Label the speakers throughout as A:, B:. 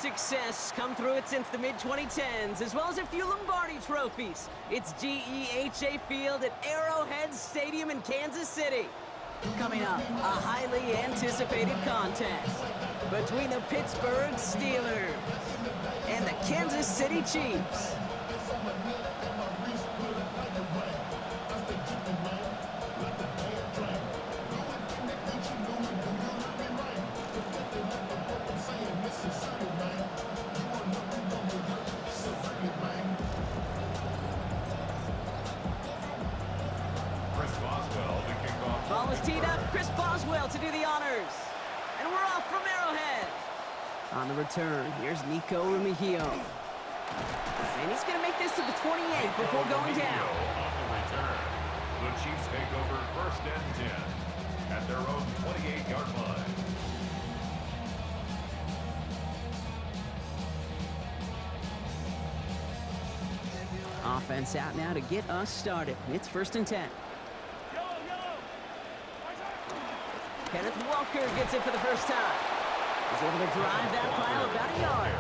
A: success come through it since the mid-2010s, as well as a few Lombardi trophies. It's GEHA Field at Arrowhead Stadium in Kansas City. Coming up, a highly anticipated contest between the Pittsburgh Steelers and the Kansas City Chiefs. Ball is teed up. Chris Boswell to do the honors. And we're off from Arrowhead. On the return, here's Nico Remigio. And he's going to make this to the 28 before going down.
B: On the return, the Chiefs take over 1st and 10 at their own 28-yard line.
A: Offense out now to get us started. It's 1st and 10. Kenneth Walker gets it for the first time. He's able to drive that pile about a yard.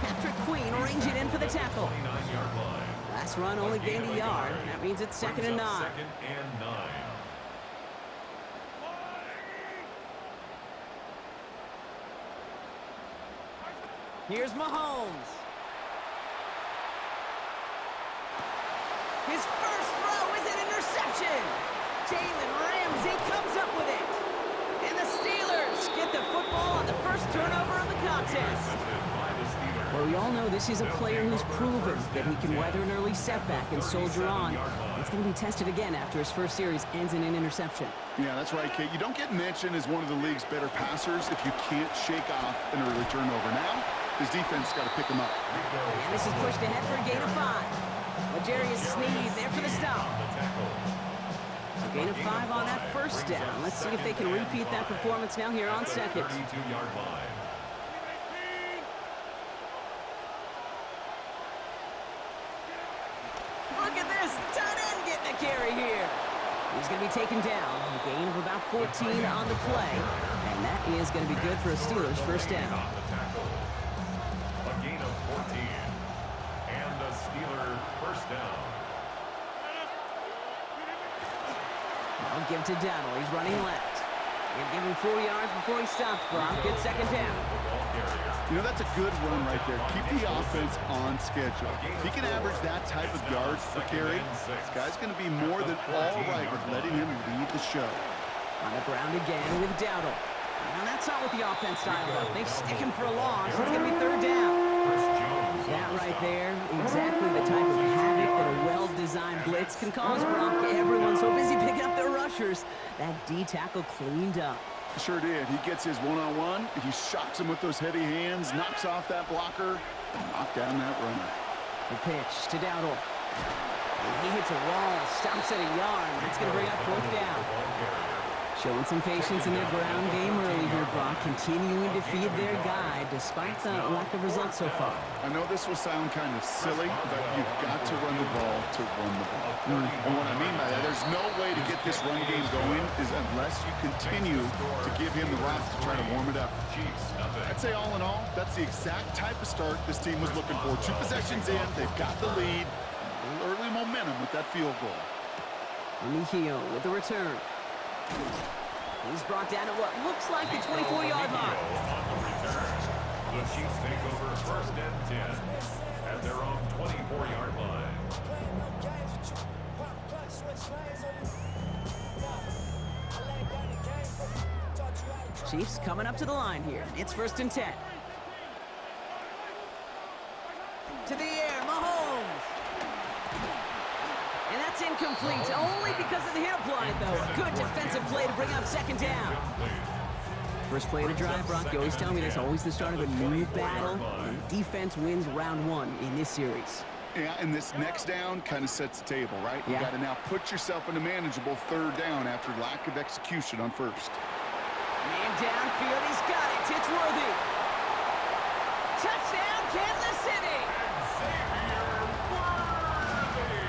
A: Patrick Queen ranging in for the tackle.
B: 29-yard line.
A: Last run only gained a yard. That means it's 2nd and 9.
B: 2nd and 9.
A: Here's Mahomes. His first throw is an interception. Jalen Ramsey comes up with it. And the Steelers get the football on the first turnover of the contest. Well, we all know this is a player who's proven that he can weather an early setback and soldier on. It's going to be tested again after his first series ends in an interception.
C: Yeah, that's right, Kate. You don't get mentioned as one of the league's better passers if you can't shake off an early turnover. Now, his defense got to pick him up.
A: And this is pushed ahead for a gain of 5. L'Jarius Sneed there for the stop. So gain of 5 on that first down. Let's see if they can repeat that performance now here on 2nd.
B: 32-yard line.
A: Look at this, tight end getting a carry here. He's going to be taken down. A gain of about 14 on the play. And that is going to be good for a Steelers first down.
B: A gain of 14. And the Steeler first down.
A: I'll give to Dowdle. He's running left. He'll give him 4 yards before he stops. Brock gets 2nd down.
C: You know, that's a good run right there. Keep the offense on schedule. If he can average that type of yards per carry, this guy's going to be more than all right with letting him lead the show.
A: On the ground again with Dowdle. Now that's not what the offense styled up. They stick him for a loss. It's going to be 3rd down. That right there, exactly the type of havoc that a well-designed blitz can cause, Brock. Everyone's so busy picking up their rushers. That D tackle cleaned up.
C: Sure did. He gets his one-on-one. He shocks him with those heavy hands, knocks off that blocker, and knocks down that runner.
A: The pitch to Dowdle. And he hits a wall, stops at a yard. That's going to bring up 4th down. Showing some patience in their ground game early here, Brock, continuing to feed their guy despite the lack of results so far.
C: I know this will sound kind of silly, but you've got to run the ball to run the ball. And what I mean by that, there's no way to get this run game going is unless you continue to give him the rock to try to warm it up. I'd say all in all, that's the exact type of start this team was looking for. 2 possessions in, they've got the lead, a little early momentum with that field goal.
A: Remigio with the return. He's brought down at what looks like the 24-yard line.
B: On the return, the Chiefs take over 1st and 10 at their own 24-yard line.
A: Chiefs coming up to the line here. It's 1st and 10. To the air, Mahomes. And that's incomplete, only because of the hair blind, though. Good defensive play to bring up 2nd down. First play of the drive, Brock, you always tell me that's always the start of a new battle, and defense wins round 1 in this series.
C: Yeah, and this next down kind of sets the table, right? You got to now put yourself in a manageable 3rd down after lack of execution on 1st.
A: Man downfield, he's got it. It's Worthy. Touchdown, Kansas City.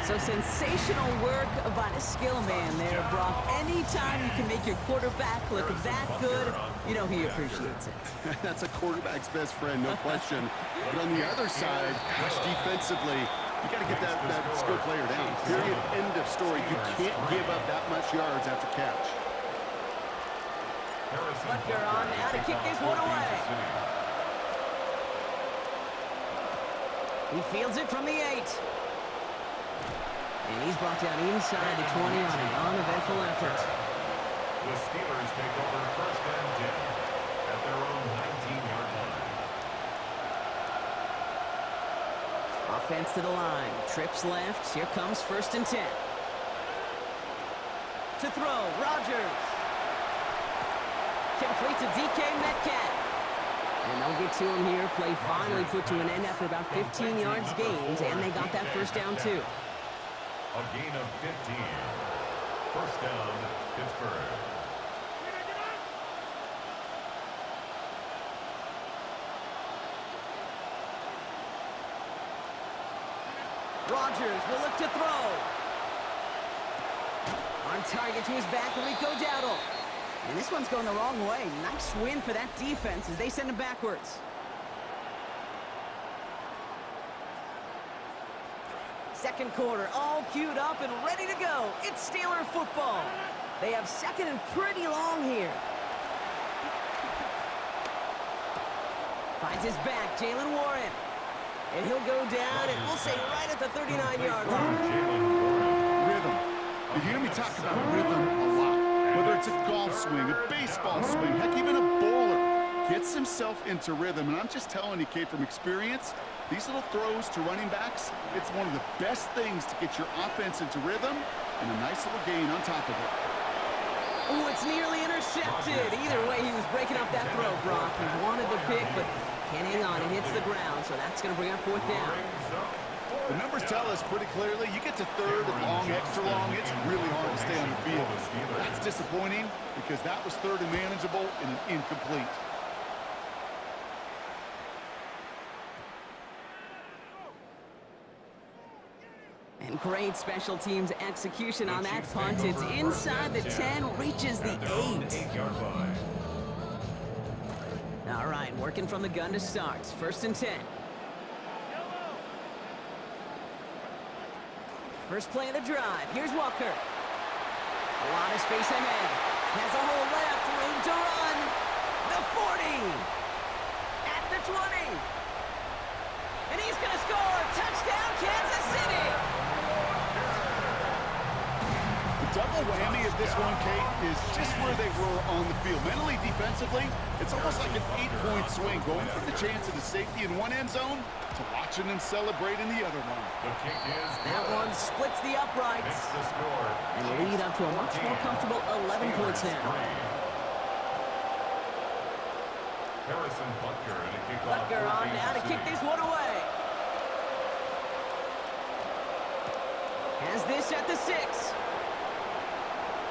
A: So sensational work by the skill man there, Brock. Anytime you can make your quarterback look that good, you know he appreciates it.
C: That's a quarterback's best friend, no question. But on the other sad, gosh, defensively, you got to get that skill player down. Period, end of story. You can't give up that much yards after catch.
A: Butker on now to kick this one away. He fields it from the 8. And he's brought down inside the 20 on an uneventful effort.
B: The Steelers take over first and 10 at their own 19-yard line.
A: Offense to the line. Trips left. Here comes first and 10. To throw, Rodgers. Complete to DK Metcalf. And they'll get to him here. Play finally put to an end after about 15 yards gained, and they got that first down too.
B: A gain of 15. First down, Pittsburgh.
A: Rodgers will look to throw. On target to his back, Rico Dowdle. And this one's going the wrong way. Nice win for that defense as they send him backwards. Second quarter, all queued up and ready to go. It's Steeler football. They have second and pretty long here. Finds his back, Jalen Warren. And he'll go down, and we'll say right at the 39-yard line.
C: Rhythm. You hear me talk about rhythm a lot. Whether it's a golf swing, a baseball swing, heck, even a bowler gets himself into rhythm. And I'm just telling you, Kate, from experience, these little throws to running backs, it's one of the best things to get your offense into rhythm and a nice little gain on top of it.
A: Oh, it's nearly intercepted. Either way, he was breaking up that throw, Brock. He wanted the pick, but can't hang on. It hits the ground, so that's going to bring up fourth down.
C: The numbers tell us pretty clearly, you get to third and long, extra long, it's really hard to stay on the field. That's disappointing because that was third and manageable and an incomplete.
A: And great special teams execution on that punt. It's inside the 10, reaches the 8. All right, working from the gun to start. First and 10. First play of the drive. Here's Walker. A lot of space ahead. Has a hole left. Room to run. The 40. At the 20. And he's going to score. Touchdown, Kansas City.
C: Double whammy of this one, Kate, is just where they were on the field. Mentally, defensively, it's almost like an 8-point swing, going from the chance of the safety in one end zone to watching them celebrate in the other one.
A: That one splits the uprights and lead up to a much more comfortable 11 points now. Butker on now to kick this one away. Has this at the 6.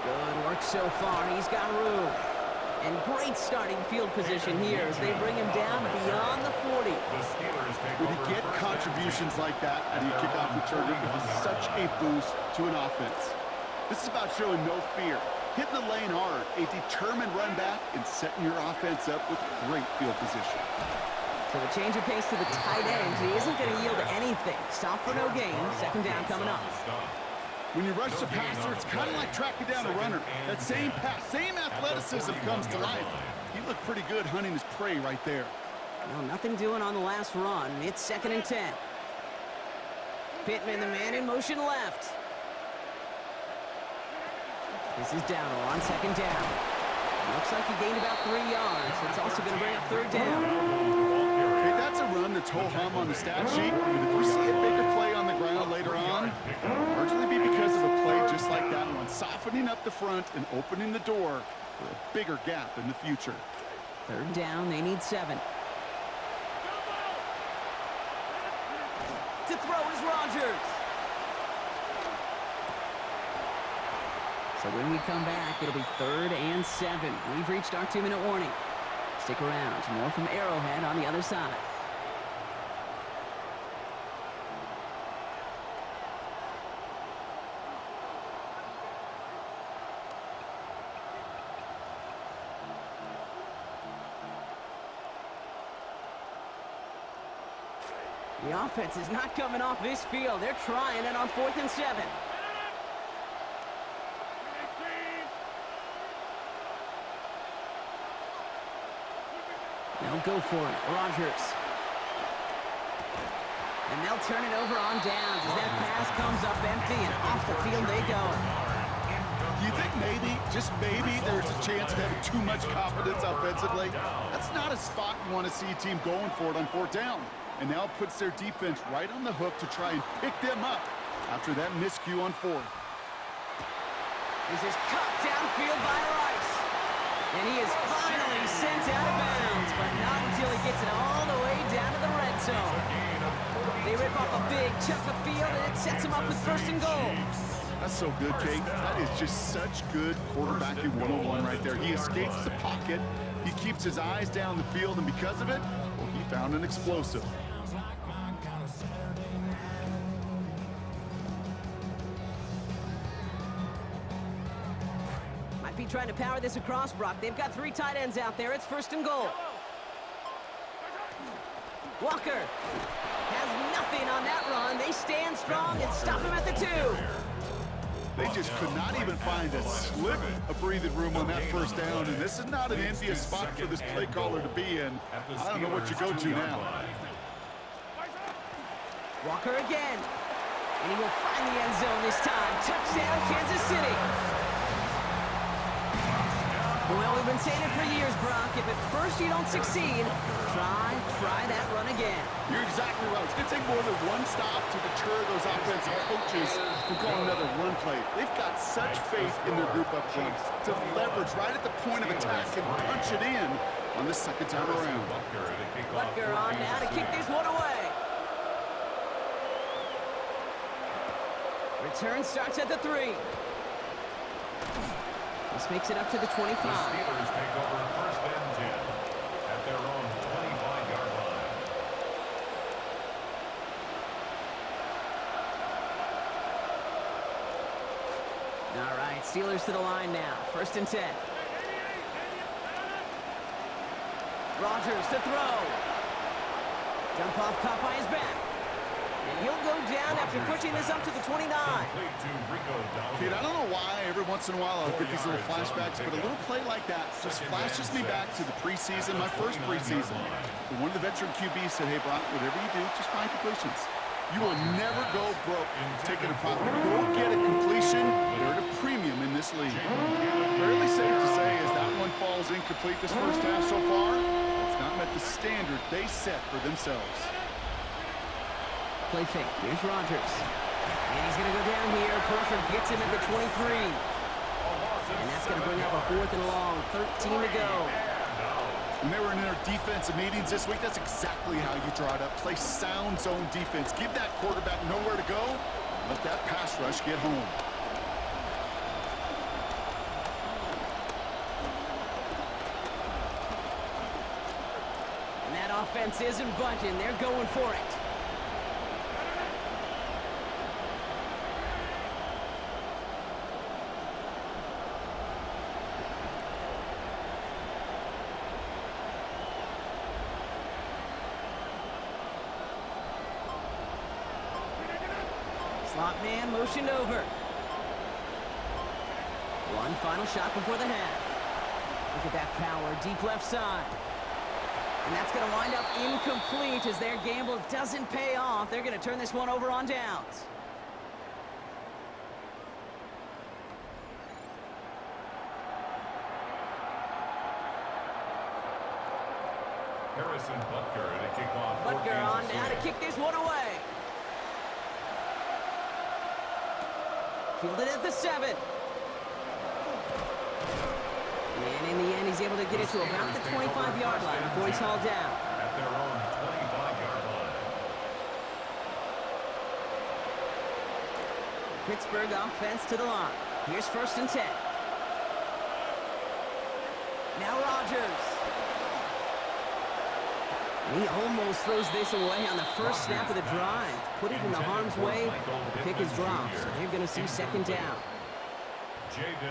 A: Good work so far. He's got room. And great starting field position here as they bring him down beyond the 40.
C: When you get contributions like that out of your kickoff returner, it is such a boost to an offense. This is about showing no fear, hitting the lane hard, a determined run back, and setting your offense up with great field position.
A: So the change of pace to the tight end, he isn't going to yield anything. Stop for no gain. Second down coming up.
C: When you rush the passer, it's kind of like tracking down a runner. That same pass, same athleticism comes to life. He looked pretty good hunting his prey right there.
A: Well, nothing doing on the last run. It's second and 10. Pittman, the man in motion left. This is Dowdle on second down. Looks like he gained about 3 yards. It's also going to bring up third down.
C: Okay, that's a run that's ho-hum on the stat sheet. But if we see a bigger play on the ground later on, it'll largely be because of a play just like that one, softening up the front and opening the door for a bigger gap in the future.
A: Third down, they need 7. To throw is Rodgers. So when we come back, it'll be 3rd and 7. We've reached our 2-minute warning. Stick around. More from Arrowhead on the other side. The offense is not coming off this field. They're trying it on 4th and 7. They'll go for it. Rodgers. And they'll turn it over on downs as that pass comes up empty and off the field they go.
C: Do you think maybe, just maybe, there's a chance of having too much confidence offensively? That's not a spot you want to see a team going for it on 4th down. And now it puts their defense right on the hook to try and pick them up after that miscue on 4th.
A: This is cut downfield by Rice. And he is finally sent out of bounds, but not until he gets it all the way down to the red zone. They rip off a big chunk of field, and it sets him up with 1st and goal.
C: That's so good, Kate. That is just such good quarterbacking 101 right there. He escapes the pocket. He keeps his eyes down the field, and because of it, well, he found an explosive.
A: Might be trying to power this across, Brock. They've got 3 tight ends out there. It's 1st and goal. Walker has nothing on that run. They stand strong and stop him at the 2.
C: They just could not even find a sliver of breathing room on that 1st down, and this is not an envious spot for this play caller to be in. I don't know what you go to now.
A: Walker again, and he will find the end zone this time. Touchdown, Kansas City. Well, we've been saying it for years, Brock. If at first you don't succeed, try that run again.
C: You're exactly right. It's going to take more than one stop to deter those offensive coaches from calling another run play. They've got such faith in their group up front to leverage right at the point of attack and punch it in on the 2nd time around.
A: Butker on now to kick this one away. Return starts at the 3. This makes it up to the 25.
B: The Steelers take over 1st and 10 at their own 25-yard line.
A: All right, Steelers to the line now. 1st and 10. Rodgers to throw. Jump off caught by his back. And he'll go down after pushing this up to the 29.
C: Kid, I don't know why every once in a while I'll get these little flashbacks, but a little play like that just flashes me back to the preseason, my first preseason. And one of the veteran QBs said, hey, Brock, whatever you do, just find completions. You will never go broke taking a profit. Go get a completion. They're at a premium in this league. Fairly safe to say as that one falls incomplete this 1st half so far, it's not met the standard they set for themselves.
A: Play fake. Here's Rodgers. And he's going to go down here. Crawford gets him at the 23. And that's going to bring up a 4th and long. 13 to go.
C: When they were in their defensive meetings this week, that's exactly how you draw it up. Play sound zone defense. Give that quarterback nowhere to go. Let that pass rush get home.
A: And that offense isn't budging. They're going for it. Slot man motioned over. One final shot before the half. Look at that power, deep left side. And that's going to wind up incomplete as their gamble doesn't pay off. They're going to turn this one over on downs.
B: Harrison Butker to kick off.
A: Butker on now to kick this one away. Fielded at the 7. And in the end, he's able to get it to about the 25-yard line before he's hauled down.
B: At their own 25-yard line.
A: Pittsburgh offense to the line. Here's 1st and 10. Now Rodgers. And he almost throws this away on the first snap of the drive. Put it in the harm's way, but the pick is dropped, so they're going to see 2nd down.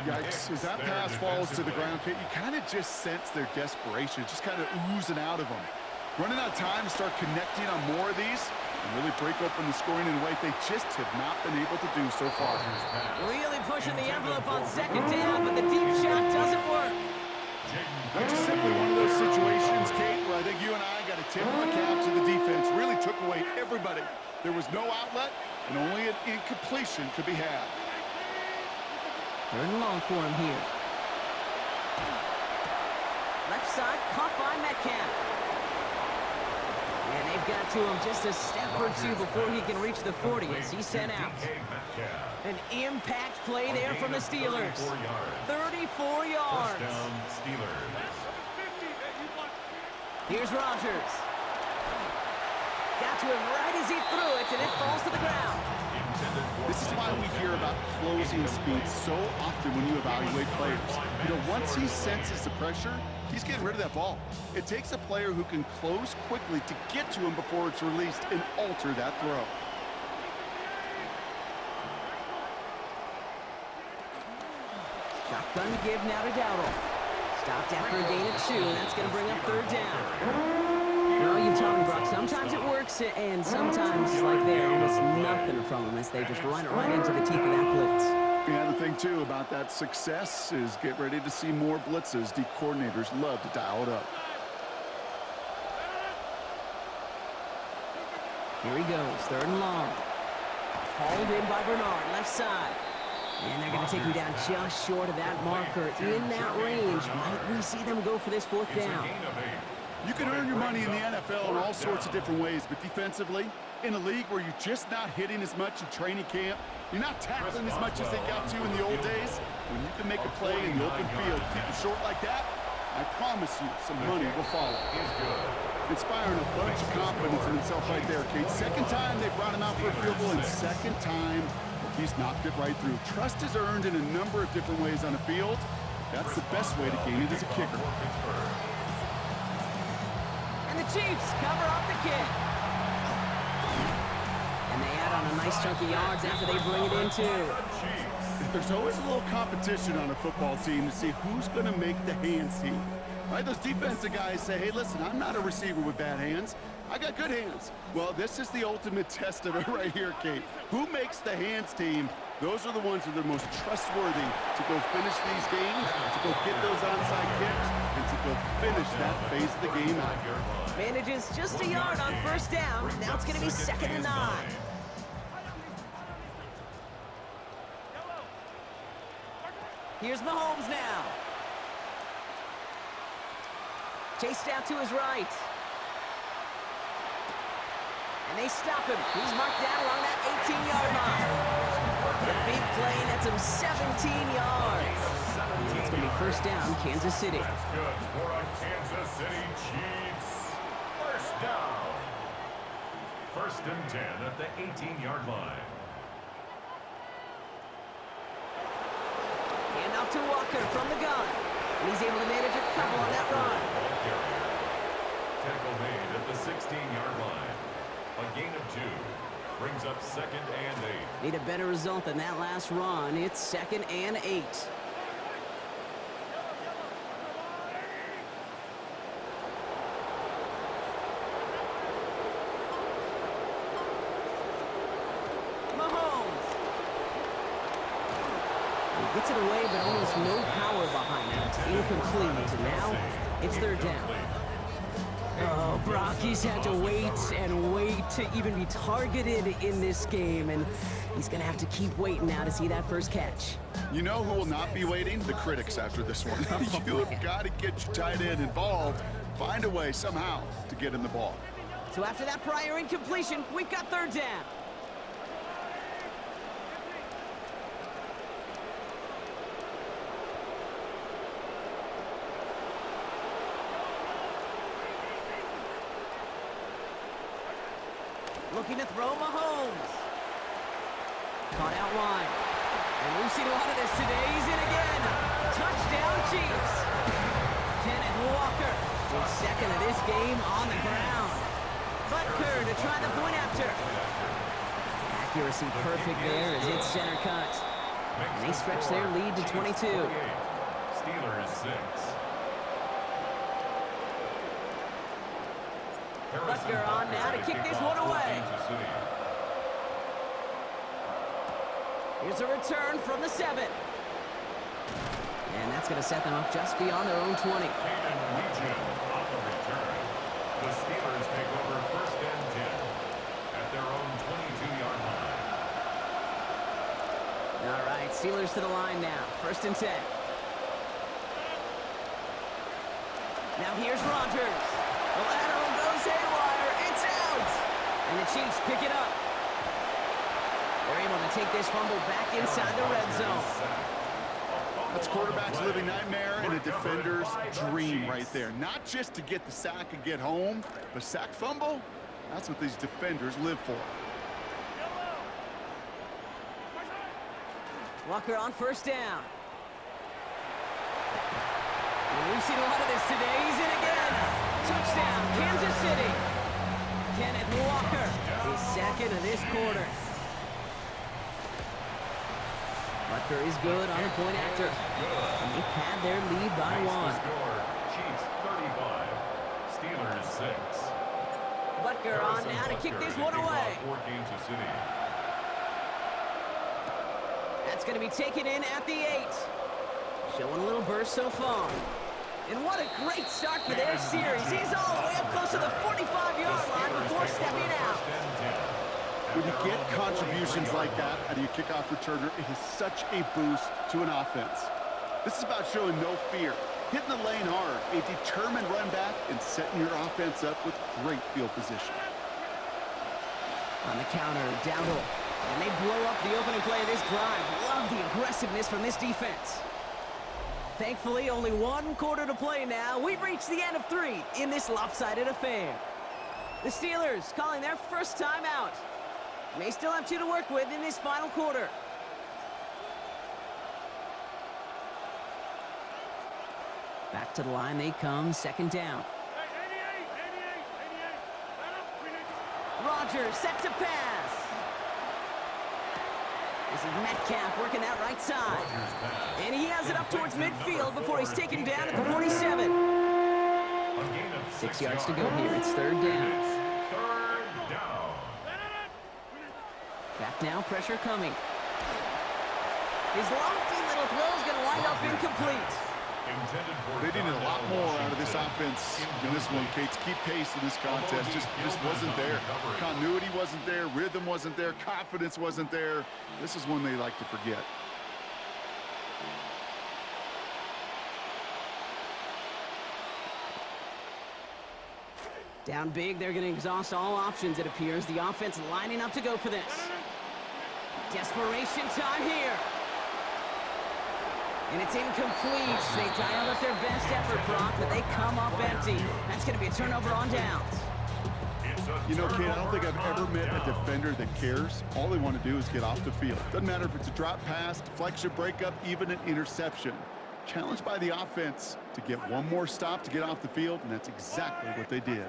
C: Yikes, as that pass falls to the ground, you kind of just sense their desperation, just kind of oozing out of them. Running out of time to start connecting on more of these and really break open the scoring in a way they just have not been able to do so far.
A: Really pushing the envelope on second down, but the deep shot doesn't work.
C: That's just simply one of those situations, Kate, where I think you and I got to tip of the cap to the defense. Really took away everybody. There was no outlet, and only an incompletion could be had.
A: Third and long for him here. Left side, caught by Metcalf. And they've got to him just a step or two before he can reach the 40 as he's sent out. An impact play there from the Steelers. 34 yards.
B: Touchdown, Steelers.
A: Here's Rodgers. Got to him right as he threw it, and it falls to the ground.
C: This is why we hear about closing speed so often when you evaluate players. You know, once he senses the pressure, he's getting rid of that ball. It takes a player who can close quickly to get to him before it's released and alter that throw.
A: Shotgun give now to Dowdle. Stopped after a gain of 2, and that's going to bring up third down. Well, you've told me, Brock, sometimes it works, and sometimes, like there, almost nothing from them as they just run it right into the teeth of that blitz.
C: Yeah, the thing, too, about that success is get ready to see more blitzes. The coordinators love to dial it up.
A: Here he goes, third and long. Hauled in by Bernard, left side. And they're going to take him down just short of that marker. In that range, might we see them go for this fourth down?
C: You can earn your money in the NFL in all sorts of different ways, but defensively, in a league where you're just not hitting as much in training camp, you're not tackling as much as they got to in the old days, when you can make a play in the open field, keep it short like that, I promise you some money will follow. Inspiring a bunch of confidence in himself right there, Kate. Second time they brought him out for a field goal, and second time he's knocked it right through. Trust is earned in a number of different ways on the field. That's the best way to gain it as a kicker.
A: And the Chiefs cover off the kick. And they add on a nice chunk of yards after they bring it in, too.
C: There's always a little competition on a football team to see who's going to make the hands team. Right? Those defensive guys say, hey, listen, I'm not a receiver with bad hands. I got good hands. Well, this is the ultimate test of it right here, Kate. Who makes the hands team? Those are the ones that are most trustworthy to go finish these games, to go get those onside kicks, and to go finish that phase of the game out.
A: Manages just a yard on first down. Now it's going to be 2nd and 9. Here's Mahomes now. Chased out to his right. And they stop him. He's marked down along that 18-yard line. The big play, that's him 17 yards. And it's going to be first down, Kansas City.
B: That's good for a Kansas City Chiefs. First down. 1st and 10 at the 18-yard line.
A: Hand off to Walker from the gun. And he's able to manage a couple on that run.
B: Tackle made at the 16-yard line. A gain of 2. Brings up 2nd and 8.
A: Need a better result than that last run. It's 2nd and 8. Mahomes. He gets it away, but almost no power behind it. Incomplete. And now it's third down. Oh, Brock, he's had to wait and wait to even be targeted in this game, and he's going to have to keep waiting now to see that first catch.
C: You know who will not be waiting? The critics after this one. You have got to get your tight end involved, find a way somehow to get him the ball.
A: So after that prior incompletion, we've got third down. Looking to throw Mahomes. Caught out wide. And we've seen a lot of this today. He's in again. Touchdown, Chiefs. Kenneth Walker, his 2nd of this game on the ground. Butker to try the point after. Accuracy perfect there as it's center cut. And they stretch their lead to 22.
B: Steelers 6.
A: Butker on now to kick this one away. Here's a return from the 7. And that's going to set them up just beyond their own 20.
B: The Steelers take over 1st and 10 at their own 22-yard line.
A: All right, Steelers to the line now. 1st and 10. Now here's Rodgers. The lateral goes haywire. It's out. And the Chiefs pick it up. They're able to take this fumble back inside the red zone.
C: That's quarterback's living nightmare and a defender's dream right there. Not just to get the sack and get home, but sack fumble, that's what these defenders live for.
A: Walker on 1st down. And we've seen a lot of this today. He's in again. Touchdown, Kansas City. Kenneth Walker, his 2nd of this quarter. Butker is good on the point after. And they pad their lead by 1.
B: Chiefs 35, Steelers 6.
A: Butker on now to kick this one away. That's going to be taken in at the 8. Showing a little burst so far. And what a great start for their series. He's all the way up close to the 45-yard line before stepping out.
C: When you get contributions like that out of your kickoff returner, it is such a boost to an offense. This is about showing no fear, hitting the lane hard, a determined run back, and setting your offense up with great field position.
A: On the counter, Dowdle. And they blow up the opening play of this drive. Love the aggressiveness from this defense. Thankfully, only 1 quarter to play now. We've reached the end of 3 in this lopsided affair. The Steelers calling their first time out. May still have 2 to work with in this final quarter. Back to the line they come, 2nd down. Rodgers set to pass. This is Metcalf working that right side. And he has it up towards midfield before he's taken down at the 47. 6 yards to go here. It's 3rd down. Back now, pressure coming. His lofty little throw is going to wind up incomplete.
C: They needed a lot more out of this offense in this one, Kate, to keep pace in this contest. Just wasn't there. Continuity wasn't there. Rhythm wasn't there. Confidence wasn't there. This is one they like to forget.
A: Down big, they're going to exhaust all options, it appears. The offense lining up to go for this. Desperation time here. And it's incomplete. They dialed up their best effort, Brock, but they come up empty. That's going to be a turnover on downs.
C: You know, Kate, I don't think I've ever met a defender that cares. All they want to do is get off the field. Doesn't matter if it's a drop pass, deflection, breakup, even an interception. Challenged by the offense to get one more stop to get off the field, and that's exactly what they did.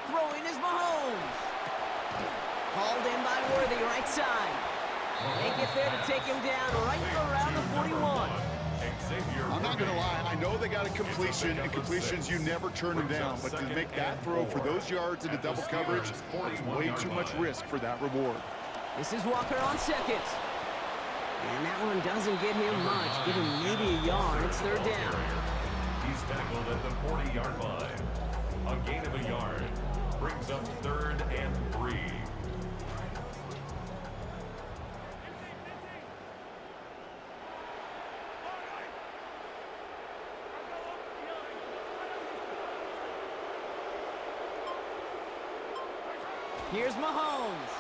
A: Throwing is Mahomes. Hauled in by Worthy, right side. They get there to take him down right around the 41.
C: I'm not going to lie. I know they got a completion, and completions, you never turn them down. But to make that throw for those yards into double coverage, there's way too much risk for that reward.
A: This is Walker on 2nd. And that one doesn't get him much. Give him maybe a yard. It's 3rd down.
B: He's tackled at the 40-yard line. A gain of a yard brings up 3rd and 3.
A: Here's Mahomes.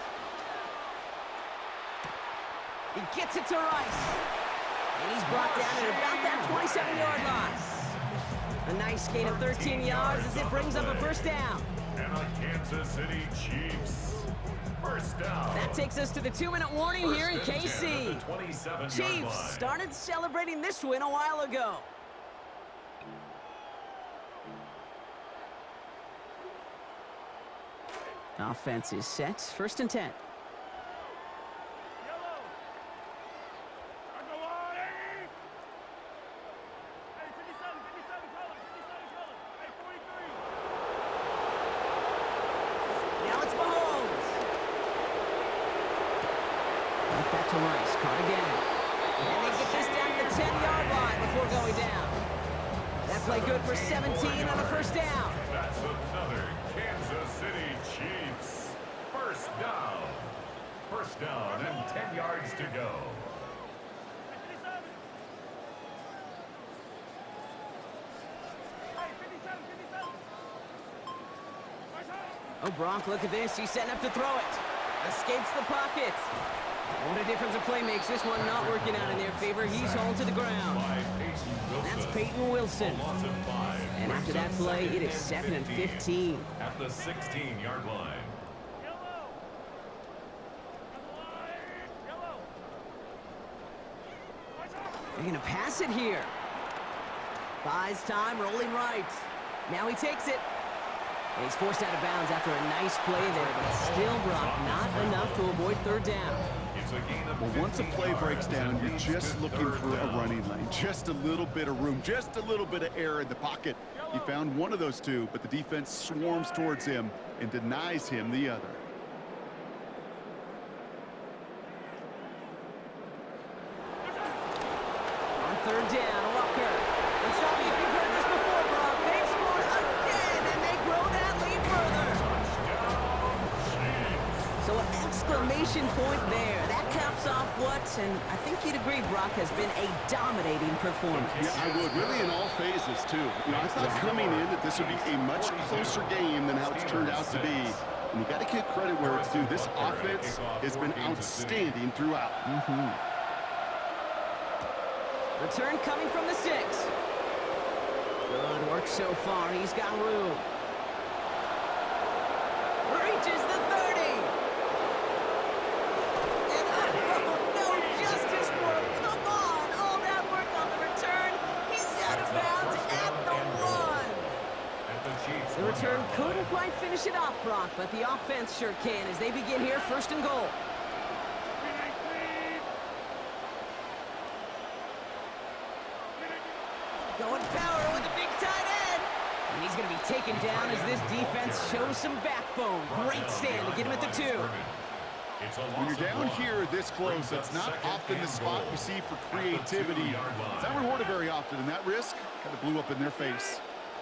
A: He gets it to Rice. And he's brought down at about that 27-yard line. A nice gain of 13 yards as it brings up a 1st down.
B: And the Kansas City Chiefs. 1st down.
A: That takes us to the 2-minute warning here in KC. Chiefs started celebrating this win a while ago. Offense is set. 1st and 10. to Rice. Caught again. And they get this down to the 10-yard line before going down. That play good for 17 on a first down.
B: That's another Kansas City Chiefs first down. First down and 10 yards to go.
A: Oh, Brock, look at this. He's setting up to throw it. Escapes the pocket. What a difference a play makes. This one not working out in their favor. He's hauled to the ground. That's Peyton Wilson. And after that play, it is 2nd and 15.
B: At the 16-yard line.
A: They're going to pass it here. Buys time, rolling right. Now he takes it. And he's forced out of bounds after a nice play there, but still, Brock, not enough to avoid third down.
C: Well, once a play breaks down, you're just looking for a running lane. Just a little bit of room, just a little bit of air in the pocket. He found one of those two, but the defense swarms towards him and denies him the other.
A: On third down, Walker. And stop me if you've heard this before, Brock. They've scored again, and they grow that lead further. So an exclamation point there. That caps off what, and I think you'd agree, Brock, has been a dominating performance.
C: Yeah, I would. Really in all phases, too. You know, I thought coming in that this would be a much closer game than how it's turned out to be. And you got to give credit where it's due. This offense has been outstanding throughout.
A: Return coming from the 6. Good work so far. He's got room. Reaches the 30. And no justice for him. Come on. All that work on the return. He's out of bounds at the 1. The return couldn't quite finish it off, Brock, but the offense sure can as they begin here 1st and goal. Going power with a big tight end. And he's going to be taken down as this defense shows some backbone. Great stand to get him at the 2.
C: When you're down here this close, it's not often the spot you see for creativity. It's not rewarded very often, and that risk kind of blew up in their face.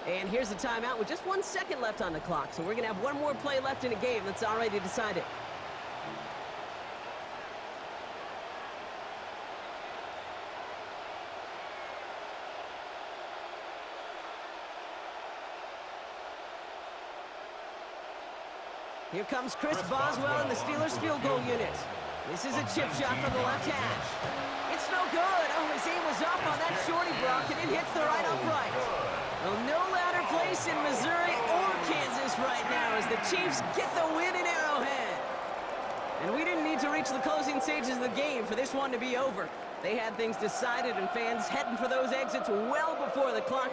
A: And here's the timeout with just 1 second left on the clock. So we're going to have one more play left in a game that's already decided. Here comes Chris Boswell in the Steelers field goal unit. This is a chip shot from the left hash. It's no good. Oh, his aim was off on that shorty, Brock, and it hits the right upright. Well, no louder place in Missouri or Kansas right now as the Chiefs get the win in Arrowhead. And we didn't need to reach the closing stages of the game for this one to be over. They had things decided and fans heading for those exits well before the clock